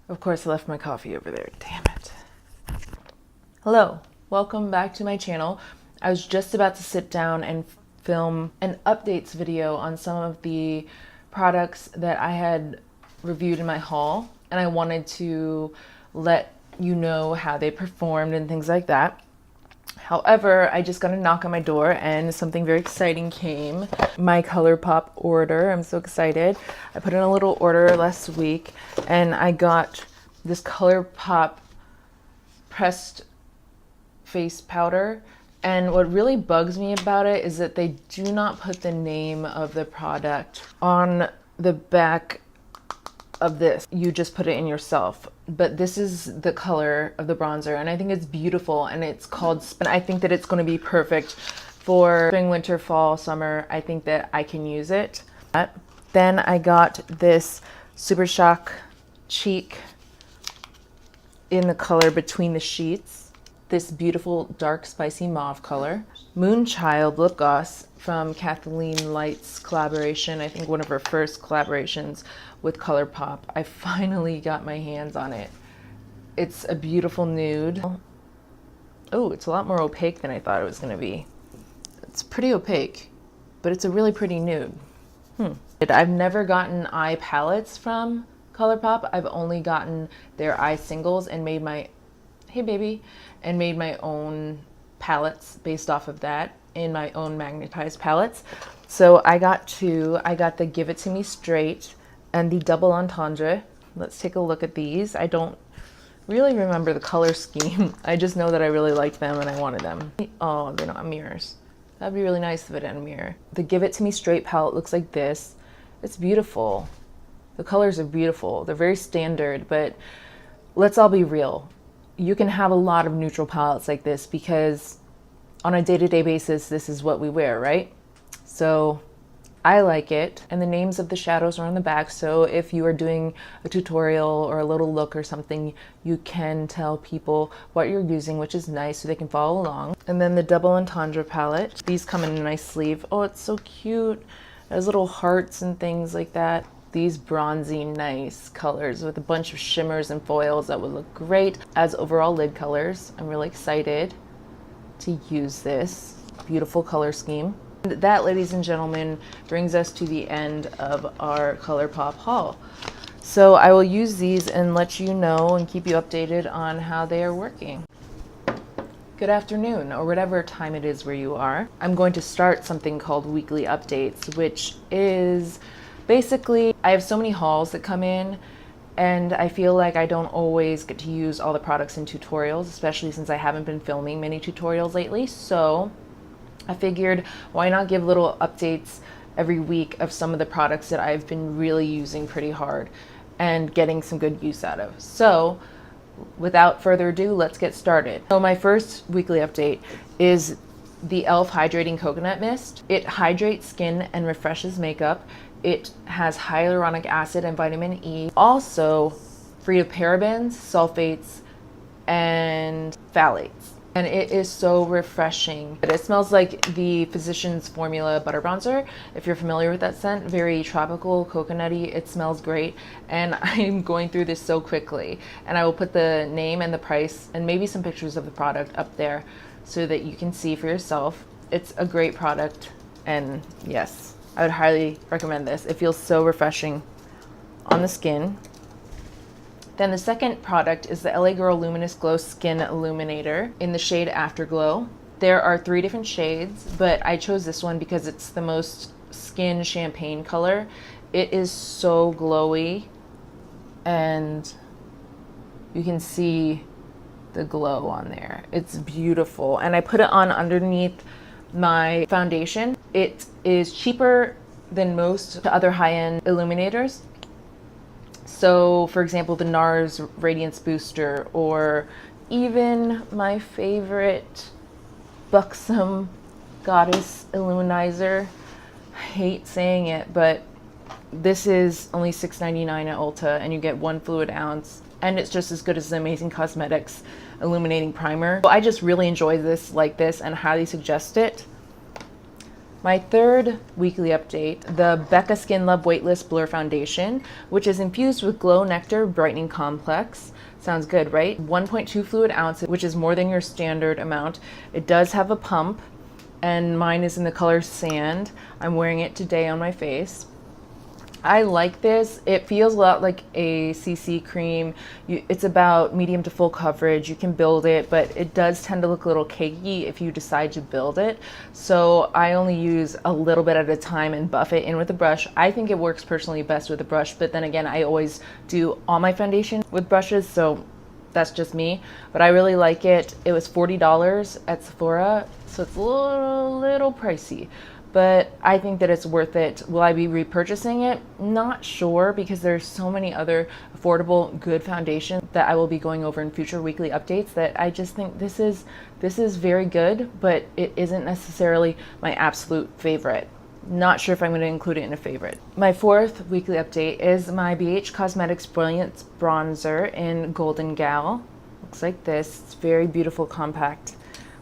Of course, I left my coffee over there. Damn it. Hello, welcome back to my channel. I was just about to sit down and film an updates video on some of the products that I had reviewed in my haul, and I wanted to let you know how they performed and things like that. However, I just got a knock on my door and something very exciting came. My Colourpop order. I'm so excited. I put in a little order last week and I got this Colourpop pressed face powder. And what really bugs me about it is that they do not put the name of the product on the back of this. You just put it in yourself. But this is the color of the bronzer and I think it's beautiful, and it's called Spin. I think that it's going to be perfect for spring, winter, fall, summer. I think that I can use it. Then I got this Super Shock Cheek in the color Between the Sheets. This beautiful dark spicy mauve color. Moonchild lip gloss from Kathleen Light's collaboration. I think one of her first collaborations with Colourpop. I finally got my hands on it. It's a beautiful nude. Oh, it's a lot more opaque than I thought it was gonna be. It's pretty opaque, but it's a really pretty nude. I've never gotten eye palettes from Colourpop. I've only gotten their eye singles and made my, hey baby, and made my own palettes based off of that in my own magnetized palettes. So I got two. I got the Give It To Me Straight and the Double Entendre. Let's take a look at these. I don't really remember the color scheme. I just know that I really liked them and I wanted them. Oh, they're not mirrors. That'd be really nice if it had a mirror. The Give It To Me Straight palette looks like this. It's beautiful. The colors are beautiful. They're very standard, but let's all be real. You can have a lot of neutral palettes like this because on a day-to-day basis, this is what we wear, right? So I like it. And the names of the shadows are on the back. So if you are doing a tutorial or a little look or something, you can tell people what you're using, which is nice, so they can follow along. And then the Double Entendre palette. These come in a nice sleeve. Oh, it's so cute. It has little hearts and things like that. These bronzy, nice colors with a bunch of shimmers and foils that would look great as overall lid colors. I'm really excited to use this beautiful color scheme. And that, ladies and gentlemen, brings us to the end of our Colourpop haul. So I will use these and let you know and keep you updated on how they are working. Good afternoon, or whatever time it is where you are. I'm going to start something called weekly updates, which is basically, I have so many hauls that come in and I feel like I don't always get to use all the products in tutorials, especially since I haven't been filming many tutorials lately. So I figured, why not give little updates every week of some of the products that I've been really using pretty hard and getting some good use out of. So without further ado, let's get started. So my first weekly update is the e.l.f. Hydrating Coconut Mist. It hydrates skin and refreshes makeup. It has hyaluronic acid and vitamin E, also free of parabens, sulfates, and phthalates. And it is so refreshing. It smells like the Physicians Formula Butter Bronzer. If you're familiar with that scent, very tropical, coconutty. It smells great. And I'm going through this so quickly. And I will put the name and the price and maybe some pictures of the product up there so that you can see for yourself. It's a great product, and yes, I would highly recommend this. It feels so refreshing on the skin. Then the second product is the LA Girl Luminous Glow Skin Illuminator in the shade Afterglow. There are 3 different shades, but I chose this one because it's the most skin champagne color. It is so glowy and you can see the glow on there. It's beautiful. And I put it on underneath my foundation. It is cheaper than most other high-end illuminators. So for example, the NARS Radiance Booster, or even my favorite Buxom Goddess Illuminizer. I hate saying it, but this is only $6.99 at Ulta and you get 1 fluid ounce, and it's just as good as the Amazing Cosmetics Illuminating Primer. So I just really enjoy this like this and highly suggest it. My third weekly update, the Becca Skin Love Weightless Blur Foundation, which is infused with Glow Nectar Brightening Complex. Sounds good, right? 1.2 fluid ounces, which is more than your standard amount. It does have a pump, and mine is in the color Sand. I'm wearing it today on my face. I like this. It feels a lot like a CC cream. It's about medium to full coverage. You can build it, but it does tend to look a little cakey if you decide to build it. So I only use a little bit at a time and buff it in with a brush. I think it works personally best with a brush, but then again, I always do all my foundation with brushes, so that's just me. But I really like it. It was $40 at Sephora, so it's a little pricey, but I think that it's worth it. Will I be repurchasing it? Not sure, because there's so many other affordable, good foundations that I will be going over in future weekly updates that I just think this is very good, but it isn't necessarily my absolute favorite. Not sure if I'm going to include it in a favorite. My fourth weekly update is my BH Cosmetics Brilliance Bronzer in Golden Gal. Looks like this. It's very beautiful, compact,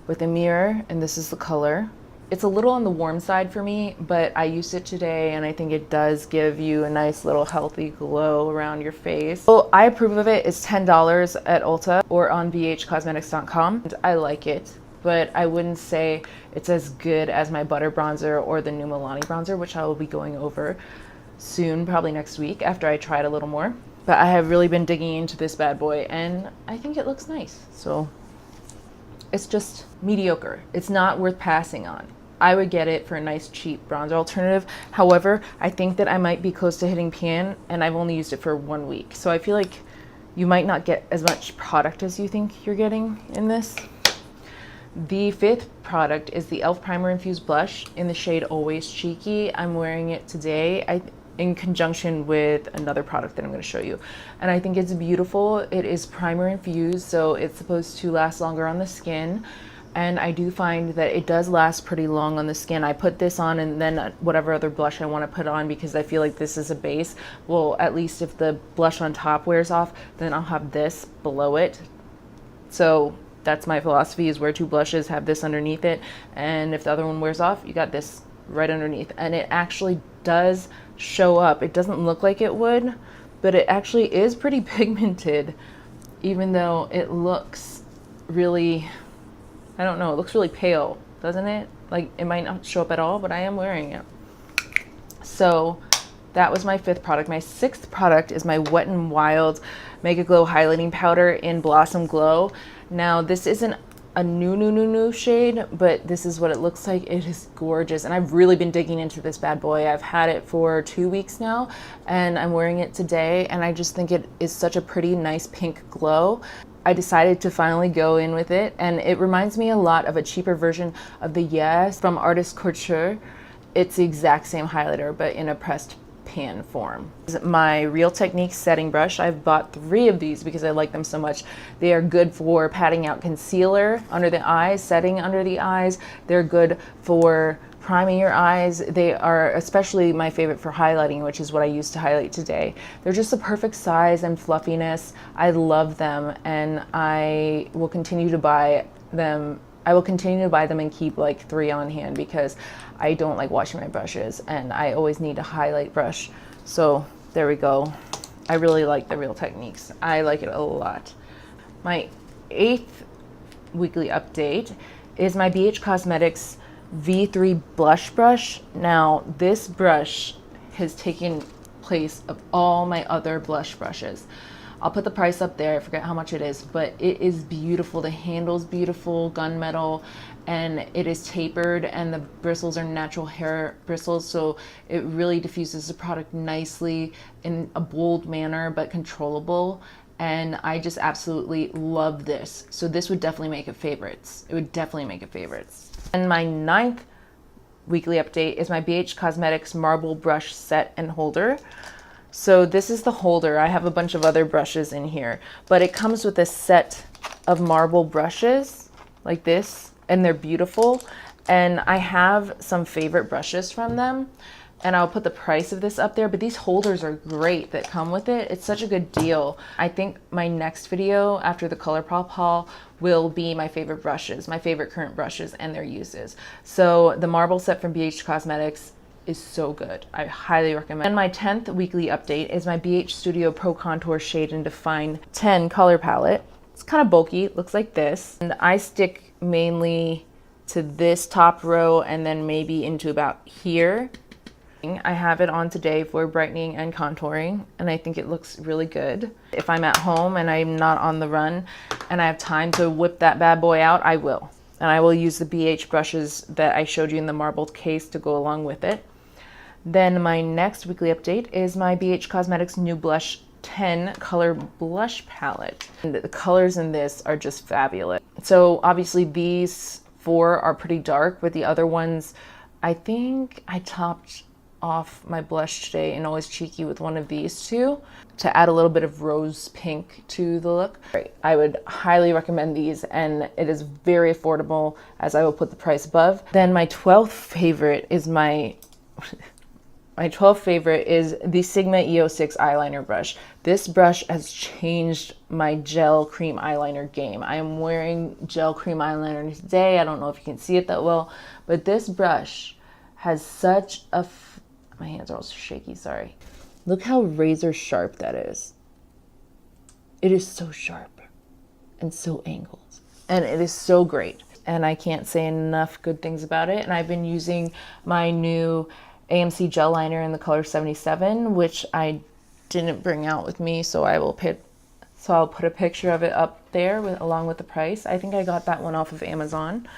with a mirror, and this is the color. It's a little on the warm side for me, but I used it today and I think it does give you a nice little healthy glow around your face. So I approve of it. It's $10 at Ulta or on bhcosmetics.com. I like it, but I wouldn't say it's as good as my Butter Bronzer or the new Milani Bronzer, which I will be going over soon, probably next week after I try it a little more. But I have really been digging into this bad boy and I think it looks nice. So it's just mediocre. It's not worth passing on. I would get it for a nice cheap bronzer alternative. However, I think that I might be close to hitting pan, and I've only used it for 1 week. So I feel like you might not get as much product as you think you're getting in this. The fifth product is the e.l.f. Primer Infused Blush in the shade Always Cheeky. I'm wearing it today in conjunction with another product that I'm going to show you. And I think it's beautiful. It is primer infused, so it's supposed to last longer on the skin. And I do find that it does last pretty long on the skin. I put this on and then whatever other blush I want to put on, because I feel like this is a base. Well, at least if the blush on top wears off, then I'll have this below it. So that's my philosophy, is wear 2 blushes, have this underneath it, and if the other one wears off, you got this right underneath. And it actually does show up. It doesn't look like it would, but it actually is pretty pigmented, even though it looks really, I don't know, it looks really pale, doesn't it? Like, it might not show up at all, but I am wearing it. So that was my fifth product. My sixth product is my Wet n Wild Mega Glow Highlighting Powder in Blossom Glow. Now, this isn't a new shade, but this is what it looks like. It is gorgeous, and I've really been digging into this bad boy. I've had it for 2 weeks now, and I'm wearing it today, and I just think it is such a pretty, nice pink glow. I decided to finally go in with it, and it reminds me a lot of a cheaper version of the Yes from Artist Couture. It's the exact same highlighter, but in a pressed pan form. My Real Techniques setting brush. I've bought 3 of these because I like them so much. They are good for patting out concealer under the eyes, setting under the eyes. They're good for priming your eyes. They are especially my favorite for highlighting, which is what I used to highlight today. They're just the perfect size and fluffiness. I love them, and I will continue to buy them. I will continue to buy them and keep like 3 on hand, because I don't like washing my brushes and I always need a highlight brush. So there we go. I really like the Real Techniques. I like it a lot. My 8th weekly update is my BH Cosmetics V3 blush brush. Now, this brush has taken place of all my other blush brushes. I'll put the price up there. I forget how much it is, but it is beautiful. The handle's beautiful, gunmetal, and it is tapered, and the bristles are natural hair bristles, so it really diffuses the product nicely in a bold manner, but controllable. And I just absolutely love this. So this would definitely make it favorites. It would definitely make it favorites. And my 9th weekly update is my BH Cosmetics Marble Brush Set and Holder. So this is the holder. I have a bunch of other brushes in here, but it comes with a set of marble brushes like this, and they're beautiful. And I have some favorite brushes from them. and I'll put the price of this up there, but these holders are great that come with it. It's such a good deal. I think my next video after the Colourpop haul will be my favorite brushes, my favorite current brushes and their uses. So the marble set from BH Cosmetics is so good. I highly recommend. And my 10th weekly update is my BH Studio Pro Contour Shade and Define 10 color palette. It's kind of bulky, it looks like this. And I stick mainly to this top row and then maybe into about here. I have it on today for brightening and contouring, and I think it looks really good. If I'm at home and I'm not on the run and I have time to whip that bad boy out, I will. And I will use the BH brushes that I showed you in the marbled case to go along with it. Then my next weekly update is my BH Cosmetics New Blush 10 color blush palette. And the colors in this are just fabulous. So obviously these 4 are pretty dark, but the other ones, I think I topped off my blush today and Always Cheeky with one of these 2 to add a little bit of rose pink to the look. I would highly recommend these, and it is very affordable, as I will put the price above. Then my 12th favorite is my 12th favorite is the Sigma EO6 eyeliner brush. This brush has changed my gel cream eyeliner game. I am wearing gel cream eyeliner today. I don't know if you can see it that well, but this brush has such a my hands are also shaky, sorry. Look how razor sharp that is. It is so sharp and so angled, and it is so great. And I can't say enough good things about it. And I've been using my new AMC gel liner in the color 77, which I didn't bring out with me, so I'll put a picture of it up there along with the price. I think I got that one off of Amazon.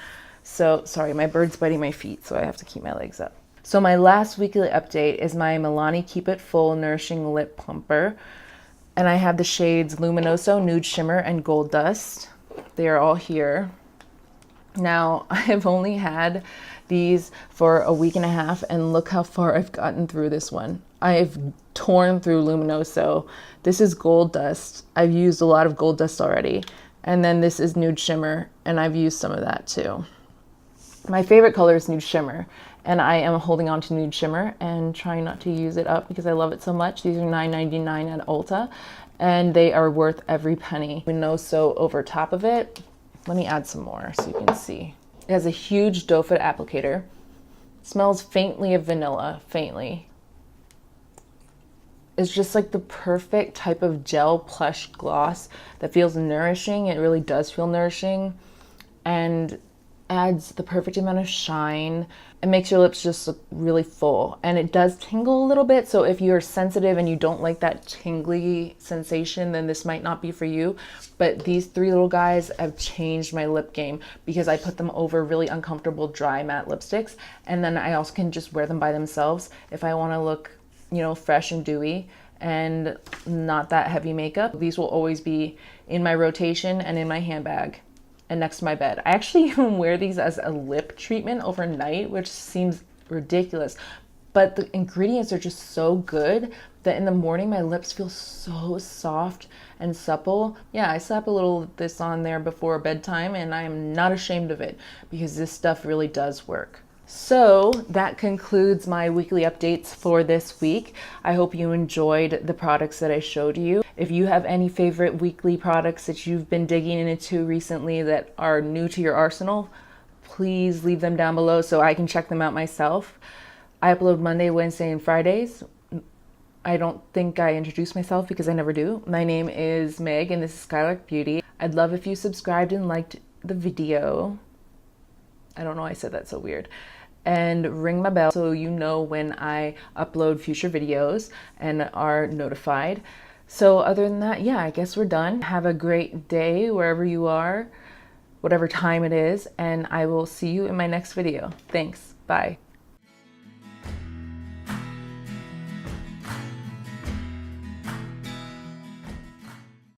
So sorry, my bird's biting my feet, so I have to keep my legs up. So my last weekly update is my Milani Keep It Full Nourishing Lip Plumper. And I have the shades Luminoso, Nude Shimmer, and Gold Dust. They are all here. Now, I have only had these for a week and a half, and look how far I've gotten through this one. I've torn through Luminoso. This is Gold Dust. I've used a lot of Gold Dust already. And then this is Nude Shimmer, and I've used some of that too. My favorite color is Nude Shimmer, and I am holding on to Nude Shimmer and trying not to use it up because I love it so much. These are $9.99 at Ulta, and they are worth every penny. Luminoso over top of it. Let me add some more so you can see. It has a huge doe foot applicator. It smells faintly of vanilla, faintly. It's just like the perfect type of gel plush gloss that feels nourishing. It really does feel nourishing, and adds the perfect amount of shine. It makes your lips just look really full, and it does tingle a little bit, so if you're sensitive and you don't like that tingly sensation, then this might not be for you. But these 3 little guys have changed my lip game because I put them over really uncomfortable dry matte lipsticks, and then I also can just wear them by themselves if I want to look, you know, fresh and dewy and not that heavy makeup. These will always be in my rotation and in my handbag and next to my bed. I actually even wear these as a lip treatment overnight, which seems ridiculous, but the ingredients are just so good that in the morning my lips feel so soft and supple. Yeah, I slap a little of this on there before bedtime, and I am not ashamed of it because this stuff really does work. So that concludes my weekly updates for this week. I hope you enjoyed the products that I showed you. If you have any favorite weekly products that you've been digging into recently that are new to your arsenal, please leave them down below so I can check them out myself. I upload Monday, Wednesday, and Fridays. I don't think I introduced myself because I never do. My name is Meg, and this is Skylark Beauty. I'd love if you subscribed and liked the video. I don't know why I said that so weird. And ring my bell so you know when I upload future videos and are notified. So other than that, yeah, I guess we're done. Have a great day wherever you are, whatever time it is, and I will see you in my next video. Thanks. Bye.